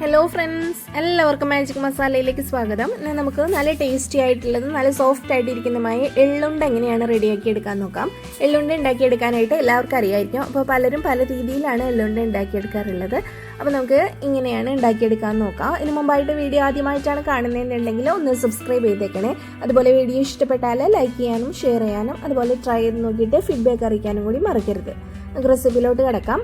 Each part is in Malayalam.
ഹലോ ഫ്രണ്ട്സ്, എല്ലാവർക്കും മാജിക് മസാലയിലേക്ക് സ്വാഗതം. ഇന്ന് നമുക്ക് നല്ല ടേസ്റ്റി ആയിട്ടുള്ളതും നല്ല സോഫ്റ്റ് ആയിട്ടിരിക്കുന്നതുമായ എള്ളുണ്ട എങ്ങനെയാണ് റെഡിയാക്കി എടുക്കാൻ നോക്കാം. എള്ളുണ്ട ഉണ്ടാക്കിയെടുക്കാനായിട്ട് എല്ലാവർക്കും അറിയായിരിക്കും. അപ്പോൾ പലരും പല രീതിയിലാണ് എള്ളുണ്ട ഉണ്ടാക്കിയെടുക്കാറുള്ളത്. അപ്പോൾ നമുക്ക് ഇങ്ങനെയാണ് ഉണ്ടാക്കിയെടുക്കാൻ നോക്കാം. ഇതിന് മുമ്പായിട്ട് വീഡിയോ ആദ്യമായിട്ടാണ് കാണുന്നതെന്നുണ്ടെങ്കിൽ ഒന്ന് സബ്സ്ക്രൈബ് ചെയ്തേക്കണേ. അതുപോലെ വീഡിയോ ഇഷ്ടപ്പെട്ടാൽ ലൈക്ക് ചെയ്യാനും ഷെയർ ചെയ്യാനും അതുപോലെ ട്രൈ ചെയ്ത് നോക്കിയിട്ട് ഫീഡ്ബാക്ക് അറിയിക്കാനും കൂടി മറക്കരുത്. നമുക്ക് റെസിപ്പിയിലോട്ട് കിടക്കാം.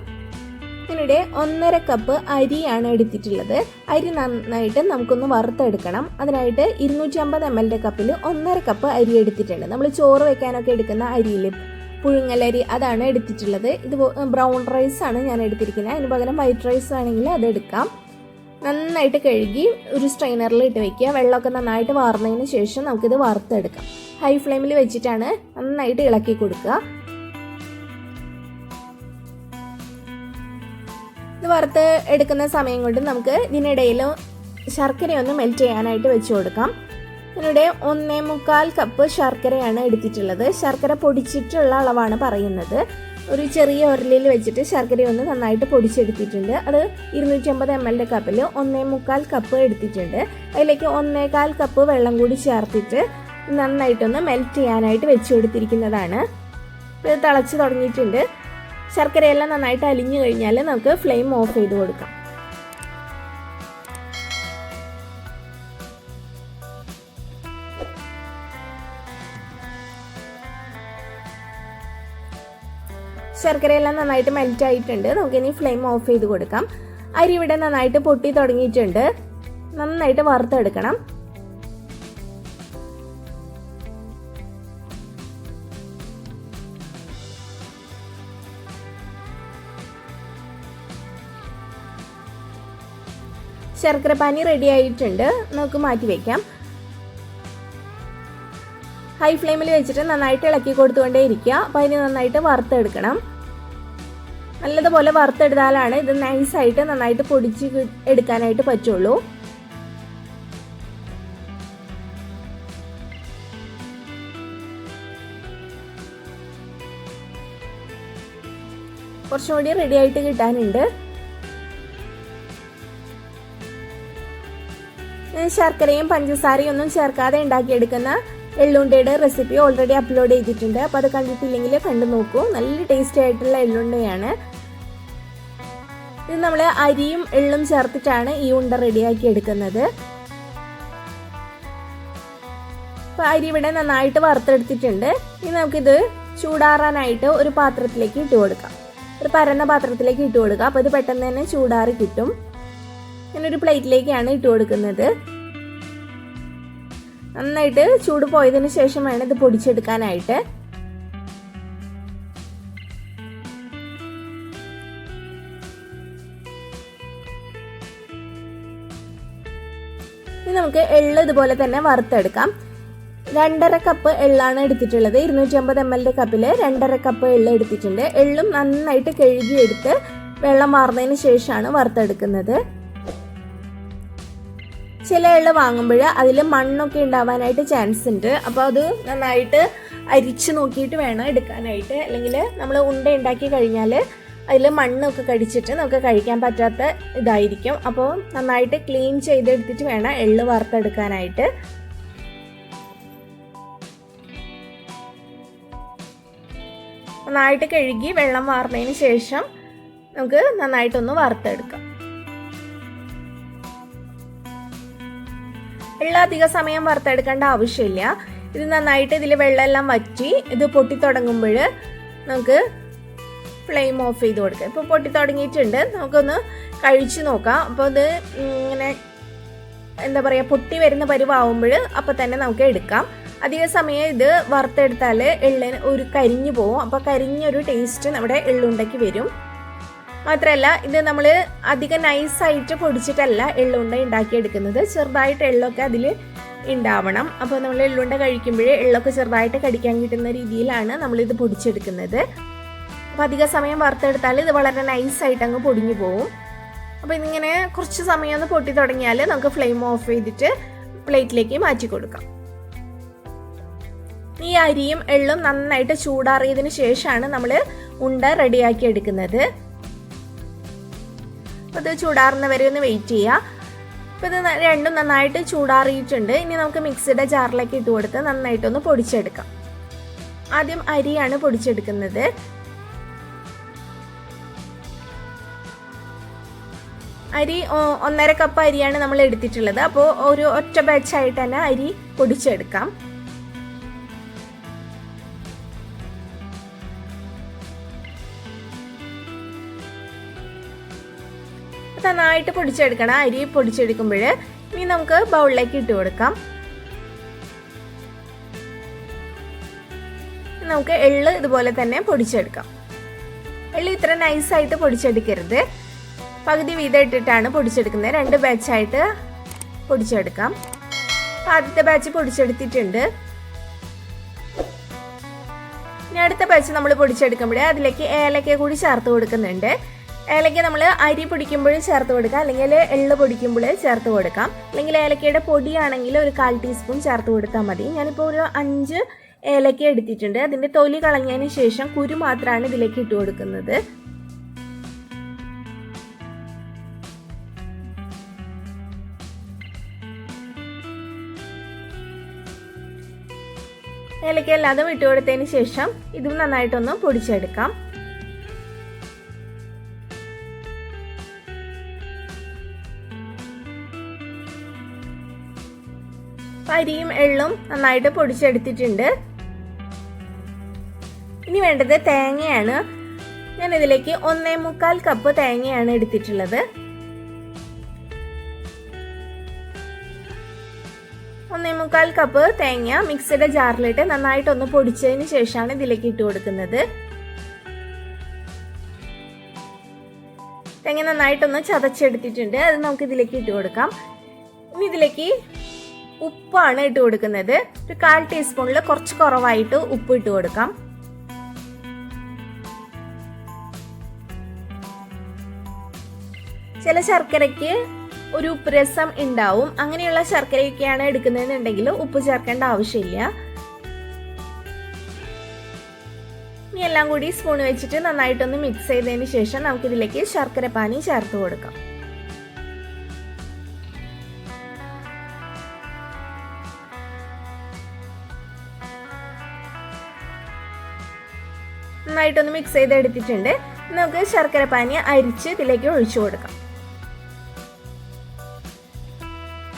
ഇതിനിടെ 1.5 കപ്പ് അരിയാണ് എടുത്തിട്ടുള്ളത്. അരി നന്നായിട്ട് നമുക്കൊന്ന് വറുത്തെടുക്കണം. അതിനായിട്ട് 250 ml കപ്പിൽ 1.5 കപ്പ് അരി എടുത്തിട്ടുണ്ട്. നമ്മൾ ചോറ് വെക്കാനൊക്കെ എടുക്കുന്ന അരിയിൽ പുഴുങ്ങലരി അതാണ് എടുത്തിട്ടുള്ളത്. ഇത് ബ്രൗൺ റൈസ് ആണ് ഞാൻ എടുത്തിരിക്കുന്നത്. അതിന് പകരം വൈറ്റ് റൈസ് ആണെങ്കിൽ അത് എടുക്കാം. നന്നായിട്ട് കഴുകി ഒരു സ്ട്രെയിനറിൽ ഇട്ട് വെക്കുക. വെള്ളമൊക്കെ നന്നായിട്ട് വാർന്നതിന് ശേഷം നമുക്കിത് വറുത്തെടുക്കാം. ഹൈ ഫ്ലെയിമിൽ വെച്ചിട്ടാണ് നന്നായിട്ട് ഇളക്കി കൊടുക്കുക. ഇത് വറുത്ത് എടുക്കുന്ന സമയം കൊണ്ട് നമുക്ക് ഇതിനിടയിൽ ശർക്കരയൊന്ന് മെൽറ്റ് ചെയ്യാനായിട്ട് വെച്ച് കൊടുക്കാം. ഇതിനിടെ 1.25 കപ്പ് ശർക്കരയാണ് എടുത്തിട്ടുള്ളത്. ശർക്കര പൊടിച്ചിട്ടുള്ള അളവാണ് പറയുന്നത്. ഒരു ചെറിയ ഉരലിൽ വെച്ചിട്ട് ശർക്കരയൊന്ന് നന്നായിട്ട് പൊടിച്ചെടുത്തിട്ടുണ്ട്. അത് 250 ml കപ്പിൽ 1.25 കപ്പ് എടുത്തിട്ടുണ്ട്. അതിലേക്ക് 1.25 കപ്പ് വെള്ളം കൂടി ചേർത്തിട്ട് നന്നായിട്ടൊന്ന് മെൽറ്റ് ചെയ്യാനായിട്ട് വെച്ച് കൊടുത്തിരിക്കുന്നതാണ്. ഇത് തിളച്ച് തുടങ്ങിയിട്ടുണ്ട്. ശർക്കരയെല്ലാം നന്നായിട്ട് അലിഞ്ഞു കഴിഞ്ഞാൽ നമുക്ക് ഫ്ലെയിം ഓഫ് ചെയ്ത് കൊടുക്കാം. ശർക്കരയെല്ലാം നന്നായിട്ട് മെൽറ്റ് ആയിട്ടുണ്ട്. നമുക്കിനി ഫ്ലെയിം ഓഫ് ചെയ്ത് കൊടുക്കാം. അരി ഇവിടെ നന്നായിട്ട് പൊട്ടി തുടങ്ങിയിട്ടുണ്ട്. നന്നായിട്ട് വറുത്തെടുക്കണം. ശർക്കര പാനി റെഡി ആയിട്ടുണ്ട്. നമുക്ക് മാറ്റി വയ്ക്കാം. ഹൈ ഫ്ലെയിമിൽ വെച്ചിട്ട് നന്നായിട്ട് ഇളക്കി കൊടുത്തുകൊണ്ടേ ഇരിക്കുക. അപ്പോൾ അതിന് നന്നായിട്ട് വറുത്തെടുക്കണം. നല്ലതുപോലെ വറുത്തെടുത്താലാണ് ഇത് നൈസായിട്ട് നന്നായിട്ട് പൊടിച്ച് എടുക്കാനായിട്ട് പറ്റുള്ളൂ. കുറച്ചുകൂടി റെഡി ആയിട്ട് കിട്ടാനുണ്ട്. ശർക്കരയും പഞ്ചസാരയും ഒന്നും ചേർക്കാതെ ഉണ്ടാക്കിയെടുക്കുന്ന എള്ളുണ്ടയുടെ റെസിപ്പി ഓൾറെഡി അപ്ലോഡ് ചെയ്തിട്ടുണ്ട്. അപ്പോൾ അത് കണ്ടിട്ടില്ലെങ്കിൽ കണ്ടു നോക്കൂ. നല്ല ടേസ്റ്റി ആയിട്ടുള്ള എള്ളുണ്ടയാണ്. ഇത് നമ്മൾ അരിയും എള്ളും ചേർത്തിട്ടാണ് ഈ ഉണ്ട റെഡിയാക്കി എടുക്കുന്നത്. അപ്പോൾ അരി ഇവിടെ നന്നായിട്ട് വറുത്തെടുത്തിട്ടുണ്ട്. ഇനി നമുക്കിത് ചൂടാറാനായിട്ട് ഒരു പാത്രത്തിലേക്ക് ഇട്ട് കൊടുക്കാം. ഒരു പരന്ന പാത്രത്തിലേക്ക് ഇട്ട് കൊടുക്കാം. അപ്പോൾ ഇത് പെട്ടെന്ന് തന്നെ ചൂടാറി കിട്ടും. ഞാനൊരു പ്ലേറ്റിലേക്കാണ് ഇട്ട് കൊടുക്കുന്നത്. നന്നായിട്ട് ചൂട് പോയതിനു ശേഷം വേണം ഇത് പൊടിച്ചെടുക്കാനായിട്ട്. ഇനി നമുക്ക് എള്ള് ഇതുപോലെ തന്നെ വറുത്തെടുക്കാം. 2.5 കപ്പ് എള്ളാണ് എടുത്തിട്ടുള്ളത്. 250 ml കപ്പിൽ 2.5 കപ്പ് എള്ള് എടുത്തിട്ടുണ്ട്. എള്ളും നന്നായിട്ട് കഴുകിയെടുത്ത് വെള്ളം വാർന്നതിന് ശേഷമാണ് വറുത്തെടുക്കുന്നത്. ചില എള്ള് വാങ്ങുമ്പോൾ അതിൽ മണ്ണൊക്കെ ഉണ്ടാവാനായിട്ട് ചാൻസ് ഉണ്ട്. അപ്പോൾ അത് നന്നായിട്ട് അരിച്ച് നോക്കിയിട്ട് വേണം എടുക്കാനായിട്ട്. അല്ലെങ്കിൽ നമ്മൾ ഉണ്ട ഉണ്ടാക്കി കഴിഞ്ഞാൽ അതിൽ മണ്ണൊക്കെ കടിച്ചിട്ട് നമുക്ക് കഴിക്കാൻ പറ്റാത്ത ഇതായിരിക്കും. അപ്പോൾ നന്നായിട്ട് ക്ലീൻ ചെയ്തെടുത്തിട്ട് വേണം എള്ള് വറുത്തെടുക്കാനായിട്ട്. നന്നായിട്ട് കഴുകി വെള്ളം വാർന്നതിന് ശേഷം നമുക്ക് നന്നായിട്ടൊന്ന് വറുത്തെടുക്കാം. എള്ള അധിക സമയം വറുത്തെടുക്കേണ്ട ആവശ്യമില്ല. ഇത് നന്നായിട്ട് ഇതിൽ വെള്ളമെല്ലാം വറ്റി ഇത് പൊട്ടി തുടങ്ങുമ്പോൾ നമുക്ക് ഫ്ലെയിം ഓഫ് ചെയ്ത് കൊടുക്കാം. ഇപ്പോൾ പൊട്ടി തുടങ്ങിയിട്ടുണ്ട്. നമുക്കൊന്ന് കഴിച്ച് നോക്കാം. അപ്പോൾ ഇത് ഇങ്ങനെ എന്താ പറയുക, പൊട്ടി വരുന്ന പരുവാകുമ്പോൾ അപ്പോൾ തന്നെ നമുക്ക് എടുക്കാം. അധിക സമയം ഇത് വറുത്തെടുത്താൽ എള്ളിന് ഒരു കരിഞ്ഞു പോകും. അപ്പോൾ കരിഞ്ഞൊരു ടേസ്റ്റ് നമ്മുടെ എള്ളുണ്ടയ്ക്ക് വരും. മാത്രമല്ല ഇത് നമ്മൾ അധികം നൈസായിട്ട് പൊടിച്ചിട്ടല്ല എള്ളുണ്ട ഉണ്ടാക്കിയെടുക്കുന്നത്. ചെറുതായിട്ട് എള്ളൊക്കെ അതിൽ ഉണ്ടാവണം. അപ്പോൾ നമ്മൾ എള്ളുണ്ട കഴിക്കുമ്പോൾ എള്ളൊക്കെ ചെറുതായിട്ട് കടിക്കാൻ കിട്ടുന്ന രീതിയിലാണ് നമ്മളിത് പൊടിച്ചെടുക്കുന്നത്. അപ്പോൾ അധിക സമയം വറുത്തെടുത്താൽ ഇത് വളരെ നൈസായിട്ട് അങ്ങ് പൊടിഞ്ഞു പോകും. അപ്പോൾ ഇതിങ്ങനെ കുറച്ച് സമയം ഒന്ന് പൊട്ടി തുടങ്ങിയാൽ നമുക്ക് ഫ്ലെയിം ഓഫ് ചെയ്തിട്ട് പ്ലേറ്റിലേക്ക് മാറ്റി കൊടുക്കാം. ഈ അരിയും എള്ളും നന്നായിട്ട് ചൂടാറിയതിന് ശേഷമാണ് നമ്മൾ ഉണ്ട റെഡിയാക്കി എടുക്കുന്നത്. അപ്പോൾ ഇത് ചൂടാറുന്ന വരെ ഒന്ന് വെയിറ്റ് ചെയ്യുക. അപ്പോൾ ഇത് രണ്ടും നന്നായിട്ട് ചൂടാറിയിട്ടുണ്ട്. ഇനി നമുക്ക് മിക്സിയുടെ ജാറിലേക്ക് ഇട്ട് കൊടുത്ത് നന്നായിട്ടൊന്ന് പൊടിച്ചെടുക്കാം. ആദ്യം അരിയാണ് പൊടിച്ചെടുക്കുന്നത്. അരി 1.5 കപ്പ് അരിയാണ് നമ്മൾ എടുത്തിട്ടുള്ളത്. അപ്പോൾ ഒരു ഒറ്റ ബാച്ചായിട്ട് തന്നെ അരി പൊടിച്ചെടുക്കാം. നന്നായിട്ട് പൊടിച്ചെടുക്കണം അരി പൊടിച്ചെടുക്കുമ്പോൾ. ഇനി നമുക്ക് ബൗളിലേക്ക് ഇട്ട് കൊടുക്കാം. നമുക്ക് എള്ള് ഇതുപോലെ തന്നെ പൊടിച്ചെടുക്കാം. എള്ള് ഇത്ര നൈസായിട്ട് പൊടിച്ചെടുക്കരുത്, പകുതി വീതം ഇട്ടിട്ടാണ് പൊടിച്ചെടുക്കുന്നത്. 2 ബാച്ചായിട്ട് പൊടിച്ചെടുക്കാം. ആദ്യത്തെ ബാച്ച് പൊടിച്ചെടുത്തിട്ടുണ്ട്. ഇനി അടുത്ത ബാച്ച് നമ്മൾ പൊടിച്ചെടുക്കുമ്പോൾ അതിലേക്ക് ഏലക്ക കൂടി ചേർത്ത് കൊടുക്കുന്നുണ്ട്. ഏലക്ക നമ്മൾ അരി പൊടിക്കുമ്പോഴും ചേർത്ത് കൊടുക്കാം, അല്ലെങ്കിൽ എള്ള് പൊടിക്കുമ്പോൾ ചേർത്ത് കൊടുക്കാം. അല്ലെങ്കിൽ ഏലക്കയുടെ പൊടിയാണെങ്കിൽ ഒരു 1/4 ടീസ്പൂൺ ചേർത്ത് കൊടുത്താൽ മതി. ഞാനിപ്പോൾ ഒരു 5 ഏലക്ക എടുത്തിട്ടുണ്ട്. അതിൻ്റെ തൊലി കളഞ്ഞതിന് ശേഷം കുരു മാത്രമാണ് ഇതിലേക്ക് ഇട്ട് കൊടുക്കുന്നത്. ഏലക്ക എല്ലാതും ഇട്ട് കൊടുത്തതിന് ശേഷം ഇതും നന്നായിട്ടൊന്ന് പൊടിച്ചെടുക്കാം. അരിയും എള്ളും നന്നായിട്ട് പൊടിച്ചെടുത്തിട്ടുണ്ട്. ഇനി വേണ്ടത് തേങ്ങയാണ്. ഞാൻ ഇതിലേക്ക് 1.25 കപ്പ് തേങ്ങയാണ് എടുത്തിട്ടുള്ളത്. 1.25 കപ്പ് തേങ്ങ മിക്സിയുടെ ജാറിലിട്ട് നന്നായിട്ടൊന്ന് പൊടിച്ചതിന് ശേഷമാണ് ഇതിലേക്ക് ഇട്ട് കൊടുക്കുന്നത്. തേങ്ങ നന്നായിട്ടൊന്ന് ചതച്ചെടുത്തിട്ടുണ്ട്. അത് നമുക്ക് ഇതിലേക്ക് ഇട്ട് കൊടുക്കാം. ഇനി ഇതിലേക്ക് ഉപ്പാണ് ഇട്ട് കൊടുക്കുന്നത്. ഒരു 1/4 ടീസ്പൂണിൽ കുറച്ച് കുറവായിട്ട് ഉപ്പ് ഇട്ട് കൊടുക്കാം. ചില ശർക്കരയ്ക്ക് ഒരു ഉപ്പ് രസം ഉണ്ടാവും. അങ്ങനെയുള്ള ശർക്കരയൊക്കെയാണ് എടുക്കുന്നതെന്നുണ്ടെങ്കിൽ ഉപ്പ് ചേർക്കേണ്ട ആവശ്യമില്ല. ഇനി എല്ലാം കൂടി സ്പൂൺ വെച്ചിട്ട് നന്നായിട്ടൊന്ന് മിക്സ് ചെയ്തതിന് ശേഷം നമുക്കിതിലേക്ക് ശർക്കര പാനി ചേർത്ത് കൊടുക്കാം. നന്നായിട്ടൊന്ന് മിക്സ് ചെയ്തെടുത്തിട്ടുണ്ട്. നമുക്ക് ശർക്കര പാനി അരിച്ച് ഇതിലേക്ക് ഒഴിച്ചു കൊടുക്കാം.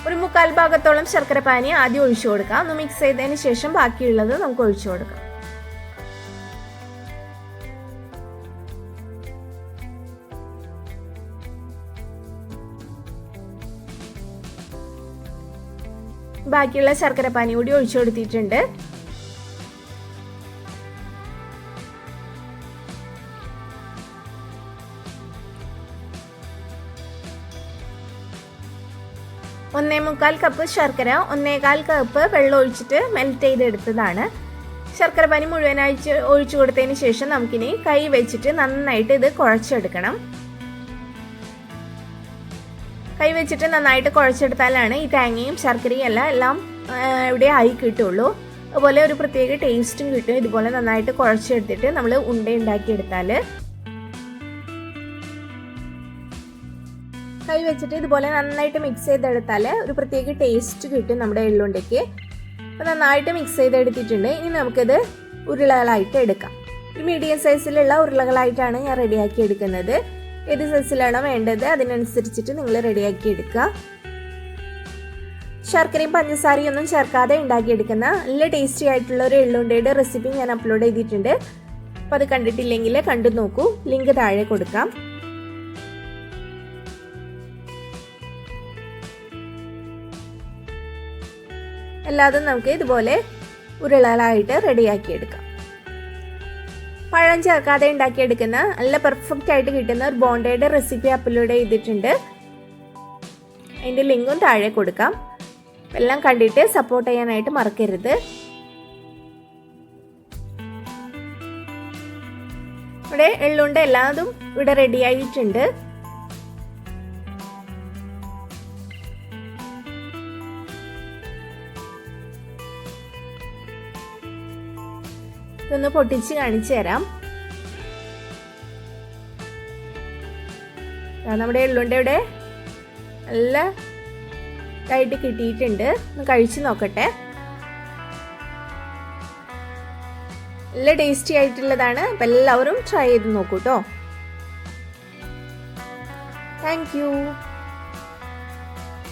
ഒരു 1/4 ഭാഗത്തോളം ശർക്കര പാനി ആദ്യം ഒഴിച്ചു കൊടുക്കാം. ഒന്ന് മിക്സ് ചെയ്തതിന് ശേഷം ബാക്കിയുള്ളത് നമുക്ക് ഒഴിച്ചു കൊടുക്കാം. ബാക്കിയുള്ള ശർക്കര പാനി കൂടി ഒഴിച്ചു കൊടുത്തിട്ടുണ്ട്. ഒന്നേ 1/4 കപ്പ് ശർക്കര 1/4 കപ്പ് വെള്ളം ഒഴിച്ചിട്ട് മെൽറ്റ് ചെയ്തെടുത്തതാണ്. ശർക്കര പാനി മുഴുവനായി ഒഴിച്ചു കൊടുത്തതിന് ശേഷം നമുക്കിനി കൈ വെച്ചിട്ട് നന്നായിട്ട് ഇത് കുഴച്ചെടുക്കണം. കൈ വെച്ചിട്ട് നന്നായിട്ട് കുഴച്ചെടുത്താലാണ് ഈ തേങ്ങയും ശർക്കരയും എല്ലാം ഇവിടെ ആയി കിട്ടുള്ളൂ. അതുപോലെ ഒരു പ്രത്യേക ടേസ്റ്റും കിട്ടും. ഇതുപോലെ നന്നായിട്ട് കുഴച്ചെടുത്തിട്ട് നമ്മൾ ഉണ്ട ഉണ്ടാക്കിയെടുത്താൽ. കൈ വെച്ചിട്ട് ഇതുപോലെ നന്നായിട്ട് മിക്സ് ചെയ്തെടുത്താൽ ഒരു പ്രത്യേക ടേസ്റ്റ് കിട്ടും നമ്മുടെ എള്ളുണ്ടയ്ക്ക്. അപ്പോൾ നന്നായിട്ട് മിക്സ് ചെയ്തെടുത്തിട്ടുണ്ട്. ഇനി നമുക്കിത് ഉരുളകളായിട്ട് എടുക്കാം. ഒരു മീഡിയം സൈസിലുള്ള ഉരുളകളായിട്ടാണ് ഞാൻ റെഡിയാക്കി എടുക്കുന്നത്. ഏത് സൈസിലാണോ വേണ്ടത് അതിനനുസരിച്ചിട്ട് നിങ്ങൾ റെഡിയാക്കി എടുക്കുക. ശർക്കരയും പഞ്ചസാരയും ഒന്നും ചേർക്കാതെ ഉണ്ടാക്കിയെടുക്കുന്ന നല്ല ടേസ്റ്റി ആയിട്ടുള്ള ഒരു എള്ളുണ്ടയുടെ റെസിപ്പി ഞാൻ അപ്ലോഡ് ചെയ്തിട്ടുണ്ട്. അപ്പോൾ അത് കണ്ടിട്ടില്ലെങ്കിൽ കണ്ടു നോക്കൂ. ലിങ്ക് താഴെ കൊടുക്കാം. എല്ലാതും നമുക്ക് ഇതുപോലെ ഉരുളകളായിട്ട് റെഡിയാക്കി എടുക്കാം. പഴം ചേർക്കാതെ ഉണ്ടാക്കിയെടുക്കുന്ന നല്ല പെർഫെക്റ്റ് ആയിട്ട് കിട്ടുന്ന ഒരു ബോണ്ടയുടെ റെസിപ്പി അപ്ലോഡ് ചെയ്തിട്ടുണ്ട്. അതിൻ്റെ ലിങ്കും താഴെ കൊടുക്കാം. എല്ലാം കണ്ടിട്ട് സപ്പോർട്ട് ചെയ്യാനായിട്ട് മറക്കരുത്. ഇവിടെ എള്ളുണ്ട എല്ലാതും ഇവിടെ റെഡി ആയിട്ടുണ്ട്. ഇതൊന്ന് പൊട്ടിച്ച് കാണിച്ചു തരാം. നമ്മുടെ എള്ളുണ്ട ഇവിടെ നല്ല ഇതായിട്ട് കിട്ടിയിട്ടുണ്ട്. ഒന്ന് കഴിച്ച് നോക്കട്ടെ. നല്ല ടേസ്റ്റി ആയിട്ടുള്ളതാണ്. അപ്പം എല്ലാവരും ട്രൈ ചെയ്ത് നോക്കൂ കേട്ടോ. Thank you.